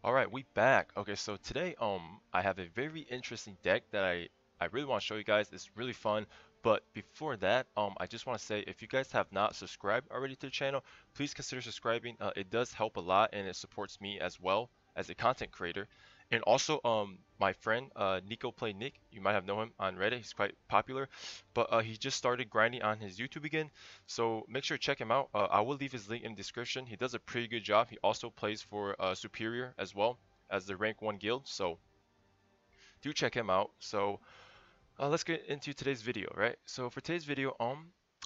All right, we back. Okay, so today I have a very interesting deck that I really want to show you guys. It's really fun. But before that, I just want to say if you guys have not subscribed already to the channel, please consider subscribing. It does help a lot and it supports me as well as a content creator. And also my friend Nico Play Nick, you might have known him on Reddit. He's quite popular, but he just started grinding on his YouTube again. So make sure to check him out. I will leave his link in the description. He does a pretty good job. He also plays for Superior as well as the rank 1 guild. So do check him out. So let's get into today's video, right? So for today's video,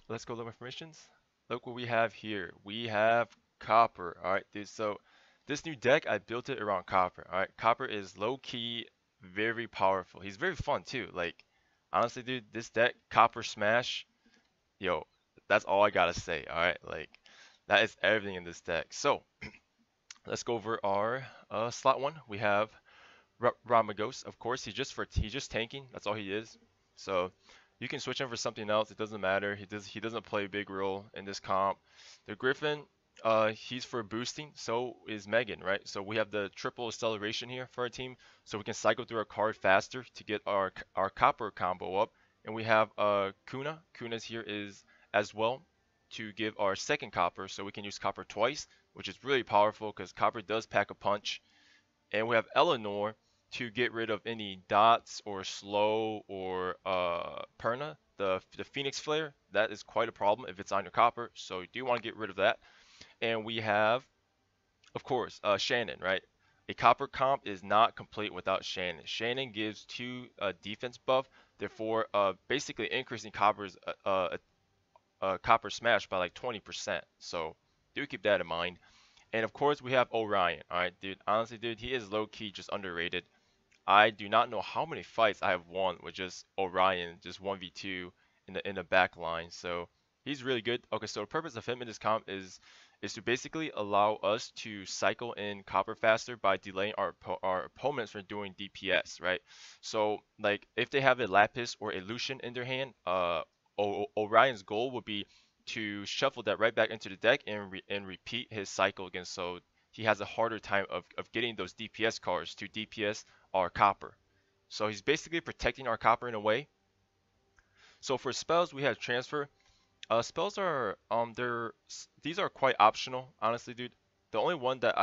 let's go look at permissions. Look what we have here. We have Copper. All right, dude. So this new deck, I built it around Copper. All right, Copper is low key, very powerful. He's very fun too. Like honestly, dude, this deck, Copper Smash. Yo, that's all I gotta say. All right, like that is everything in this deck. So let's go over our slot one. We have Ramagos, of course. He's just tanking. That's all he is. So you can switch him for something else. It doesn't matter. He doesn't play a big role in this comp. The Griffin, he's for boosting. So is Megan, right? So we have the triple acceleration here for our team, so we can cycle through our card faster to get our copper combo up. And we have Kuna. Kuna's here is as well to give our second copper, so we can use copper twice, which is really powerful because copper does pack a punch. And we have Eleanor to get rid of any dots or slow or Perna, the Phoenix Flare. That is quite a problem if it's on your copper, so you do want to get rid of that. And we have, of course, Shannon, right? A copper comp is not complete without Shannon. Shannon gives 2 defense buff, therefore basically increasing copper smash by like 20%. So do keep that in mind. And of course we have Orion. Alright, dude. Honestly, dude, he is low-key just underrated. I do not know how many fights I have won with just Orion, just 1v2 in the back line. So he's really good. Okay, so the purpose of him in this comp is to basically allow us to cycle in copper faster by delaying our opponents from doing DPS, right? So like if they have a Lapis or a Lucian in their hand, Orion's goal would be to shuffle that right back into the deck and repeat his cycle again, so he has a harder time of getting those DPS cards to DPS our copper. So he's basically protecting our copper in a way. So for spells, we have transfer. Spells are these are quite optional, honestly, dude. The only one that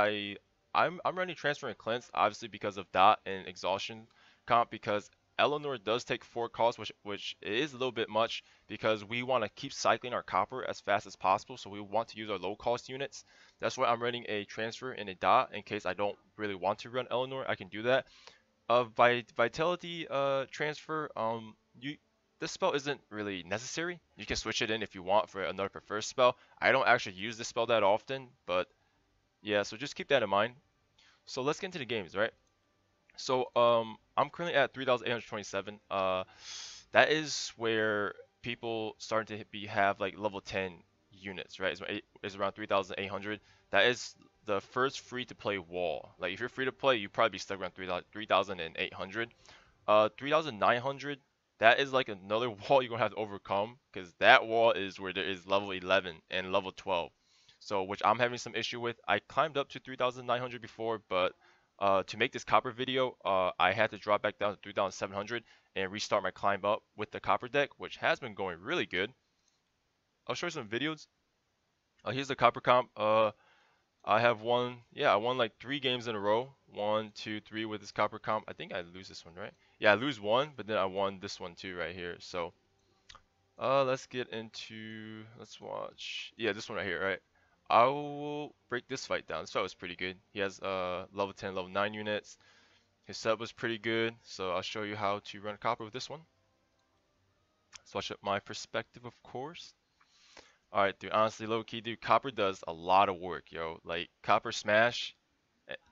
I'm running transfer and cleanse, obviously because of dot and exhaustion comp, because Eleanor does take 4 calls, which is a little bit much because we want to keep cycling our copper as fast as possible. So we want to use our low cost units. That's why I'm running a transfer and a dot in case I don't really want to run Eleanor. I can do that. Vitality transfer, this spell isn't really necessary. You can switch it in if you want for another preferred spell. I don't actually use this spell that often, but yeah, so just keep that in mind. So let's get into the games, right? So I'm currently at 3,827. That is where people starting to have like level 10 units, right? It's around 3,800. That is the first free to play wall. Like if you're free to play, you probably be stuck around 3,800. 3,900. That is like another wall you're gonna have to overcome because that wall is where there is level 11 and level 12. So which I'm having some issue with. I climbed up to 3,900 before, but to make this copper video, I had to drop back down to 3,700 and restart my climb up with the copper deck, which has been going really good. I'll show you some videos. Here's the copper comp. I have won, yeah, I won like 3 games in a row. 1, 2, 3 with this copper comp. I think I lose this one, right? Yeah, I lose 1, but then I won this one too right here. So, let's get into, let's watch. Yeah, this one right here, right? I will break this fight down. This fight was pretty good. He has level 10, level 9 units. His setup was pretty good, so I'll show you how to run copper with this one. Let's watch up my perspective, of course. Alright, dude, honestly, low-key, dude, copper does a lot of work, yo. Like, copper smash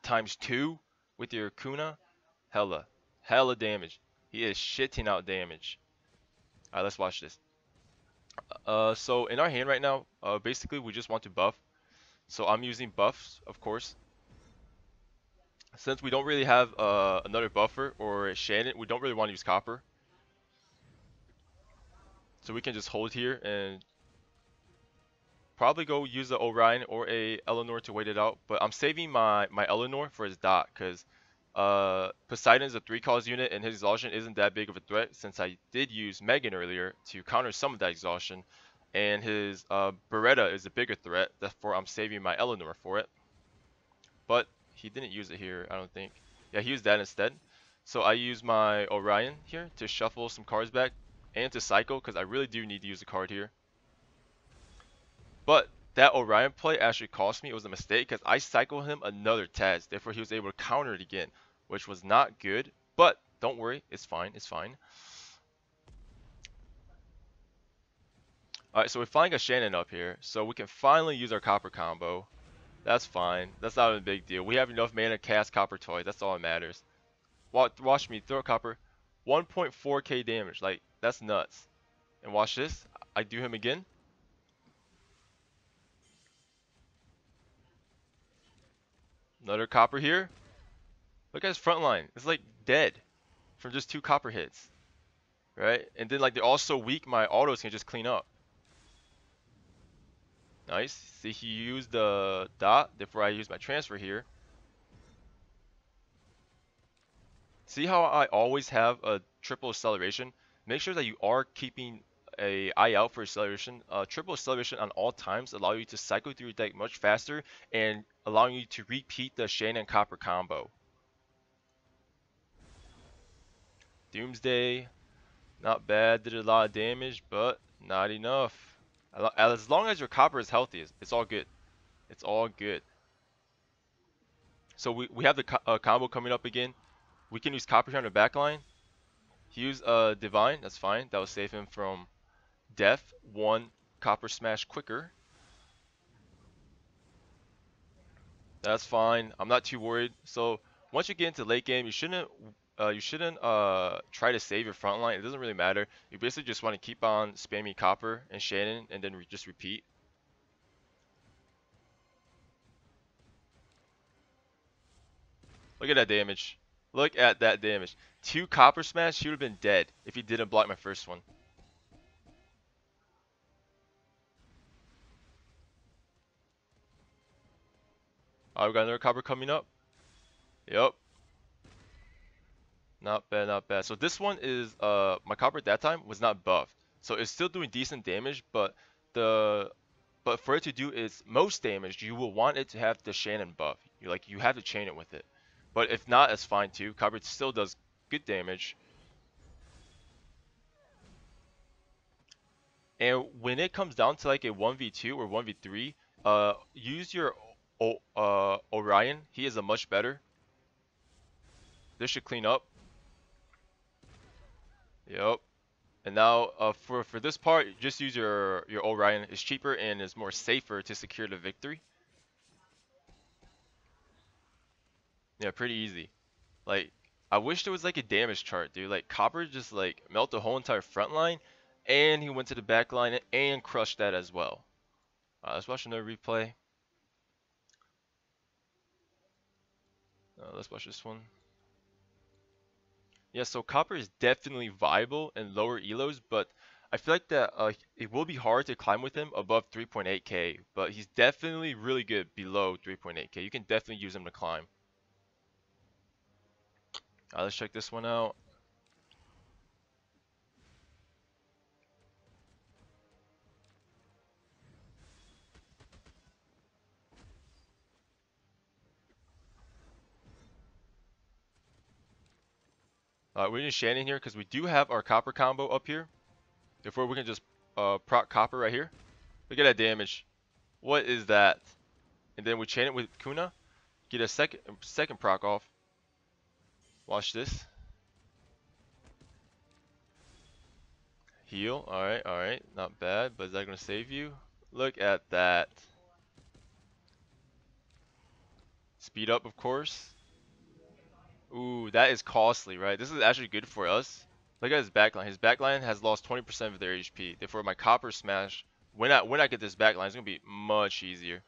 times 2 with your Kuna, hella damage. He is shitting out damage. Alright, let's watch this. So in our hand right now, basically we just want to buff. So I'm using buffs, of course. Since we don't really have another buffer or a Shannon, we don't really want to use copper. So we can just hold here and probably go use a Orion or a Eleanor to wait it out, but I'm saving my Eleanor for his dot because Poseidon's a 3 cost unit and his exhaustion isn't that big of a threat since I did use Megan earlier to counter some of that exhaustion, and his Beretta is a bigger threat, therefore I'm saving my Eleanor for it. But he didn't use it here, I don't think. Yeah, he used that instead. So I use my Orion here to shuffle some cards back and to cycle because I really do need to use a card here. But that Orion play actually cost me. It was a mistake because I cycled him another test. Therefore, he was able to counter it again, which was not good. But don't worry, it's fine. It's fine. Alright, so we finally got Shannon up here. So we can finally use our copper combo. That's fine. That's not a big deal. We have enough mana to cast Copper Toy. That's all that matters. Watch me throw a copper. 1.4k damage. Like, that's nuts. And watch this. I do him again. Another copper here. Look at his front line. It's like dead from just 2 copper hits. Right? And then like they're all so weak, my autos can just clean up. Nice. See, he used the dot, therefore I use my transfer here. See how I always have a triple acceleration? Make sure that you are keeping a eye out for acceleration. Triple acceleration on all times allow you to cycle through your deck much faster and allowing you to repeat the Shannon Copper combo. Doomsday, not bad, did a lot of damage, but not enough. As long as your copper is healthy, it's all good. It's all good. So we have the combo coming up again. We can use copper here on the back line. He used Divine, that's fine. That will save him from death. 1 copper smash quicker. That's fine. I'm not too worried. So once you get into late game, you shouldn't try to save your front line. It doesn't really matter. You basically just want to keep on spamming copper and Shannon, and then just repeat. Look at that damage. Look at that damage. 2 copper smash, he would have been dead if he didn't block my first one. Alright, we got another copper coming up. Yep. Not bad, not bad. So this one is my copper at that time was not buffed. So it's still doing decent damage, but for it to do its most damage, you will want it to have the Shannon buff. You have to chain it with it. But if not, it's fine too. Copper still does good damage. And when it comes down to like a 1v2 or 1v3, use your Orion. He is a much better. This should clean up. Yep. And now for this part, just use your Orion. It's cheaper and is more safer to secure the victory. Yeah, pretty easy. Like, I wish there was like a damage chart, dude. Like, Copper just like melt the whole entire front line, and he went to the back line and crushed that as well. Let's watch another replay. Let's watch this one. Yeah, so Copper is definitely viable in lower elos, but I feel like that it will be hard to climb with him above 3.8k, but he's definitely really good below 3.8k. You can definitely use him to climb. Let's check this one out. We're using Shannon here because we do have our copper combo up here. Therefore, we can just proc copper right here. Look at that damage. What is that? And then we chain it with Kuna. Get a second proc off. Watch this. Heal. Alright, alright. Not bad, but is that going to save you? Look at that. Speed up, of course. Ooh, that is costly, right? This is actually good for us. Look at his backline. His backline has lost 20% of their HP. Therefore, my copper smash, when I get this backline, it's gonna be much easier.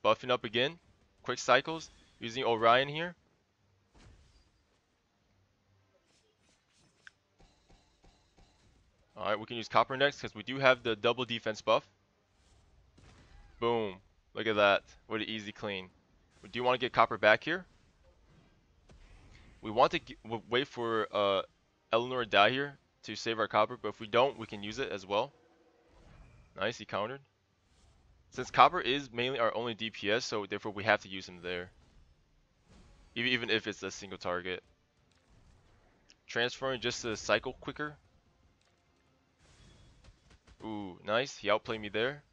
Buffing up again. Quick cycles. Using Orion here. Alright, we can use copper next because we do have the double defense buff. Boom. Look at that. What an easy clean. Do you want to get copper back here? We want to wait for Eleanor to die here to save our copper, but if we don't, we can use it as well. Nice, he countered. Since copper is mainly our only DPS, so therefore we have to use him there. Even if it's a single target. Transferring just to cycle quicker. Ooh, nice. He outplayed me there.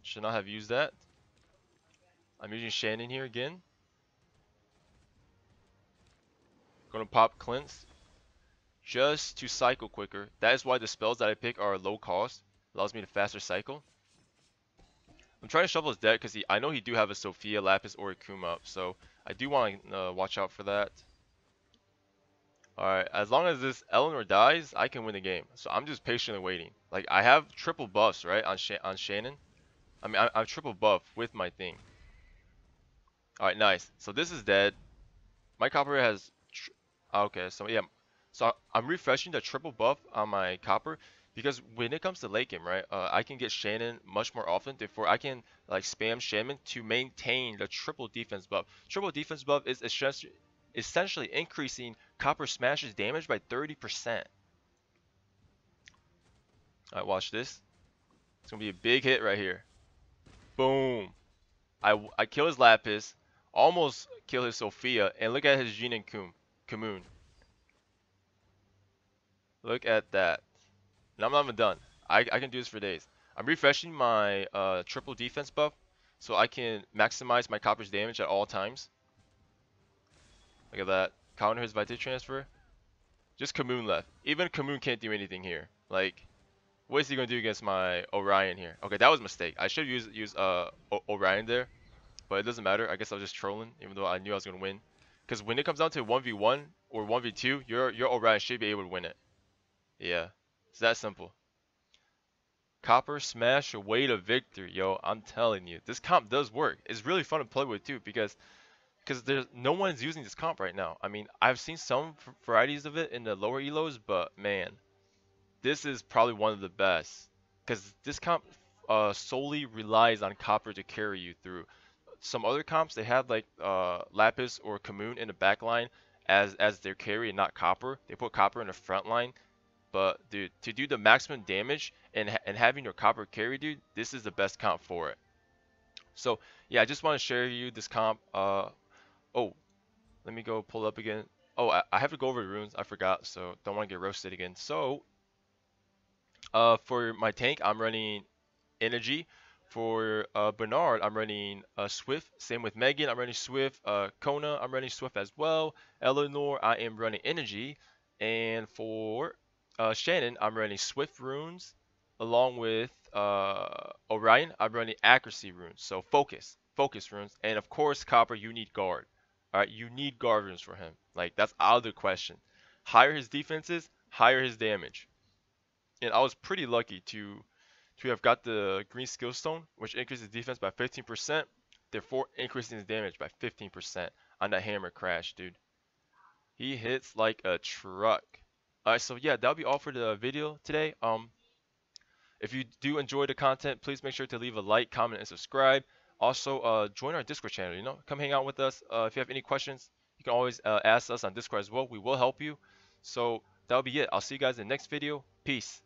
Should not have used that. I'm using Shannon here again. Gonna pop Clint's just to cycle quicker. That is why the spells that I pick are low cost. Allows me to faster cycle. I'm trying to shuffle his deck because I know he do have a Sophia, Lapis, or a Kuma up, so I do want to watch out for that. Alright, as long as this Eleanor dies, I can win the game. So I'm just patiently waiting. Like, I have triple buffs, right, on Shannon. I mean, I'm triple buff with my thing. Alright, nice. So this is dead. My copper has... okay, so yeah. So I'm refreshing the triple buff on my copper because when it comes to late game, right, I can get Shannon much more often. Therefore, I can like spam Shannon to maintain the triple defense buff. Triple defense buff is essentially increasing copper smash's damage by 30%. Alright, watch this. It's gonna be a big hit right here. Boom. I kill his Lapis, almost kill his Sophia, and look at his Jin and Kumun. Look at that. And I'm not even done. I can do this for days. I'm refreshing my triple defense buff so I can maximize my copper's damage at all times. Look at that. Counter his Vita transfer. Just Kumun left. Even Kumun can't do anything here. Like, what is he gonna do against my Orion here? Okay, that was a mistake. I should use Orion there, but it doesn't matter. I guess I was just trolling, even though I knew I was gonna win. Because when it comes down to 1v1 or 1v2, your Orion should be able to win it. Yeah, it's that simple. Copper smash away to victory, yo. I'm telling you, this comp does work. It's really fun to play with too because there's no one's using this comp right now. I mean, I've seen some varieties of it in the lower elos, but man, this is probably one of the best because this comp solely relies on copper to carry you through. Some other comps they have like Lapis or Kumun in the back line as their carry and not copper. They put copper in the front line. But dude, to do the maximum damage and having your copper carry, dude, this is the best comp for it. So yeah, I just want to share you this comp. Oh, let me go pull up again. Oh, I have to go over the runes. I forgot, so don't want to get roasted again. So for my tank, I'm running energy. For Bernard, I'm running Swift. Same with Megan, I'm running Swift. Kona, I'm running Swift as well. Eleanor, I am running energy. And for Shannon, I'm running Swift runes. Along with Orion, I'm running accuracy runes. So focus runes. And of course, Copper, you need guard. Alright, you need guard runes for him. Like, that's out of the question. Higher his defenses, higher his damage. And I was pretty lucky to have got the green skill stone, which increases defense by 15%, therefore increasing his damage by 15% on that hammer crash, dude. He hits like a truck. Alright, so yeah, that'll be all for the video today. If you do enjoy the content, please make sure to leave a like, comment, and subscribe. Also, join our Discord channel, you know, come hang out with us. If you have any questions, you can always ask us on Discord as well. We will help you. So that'll be it. I'll see you guys in the next video. Peace.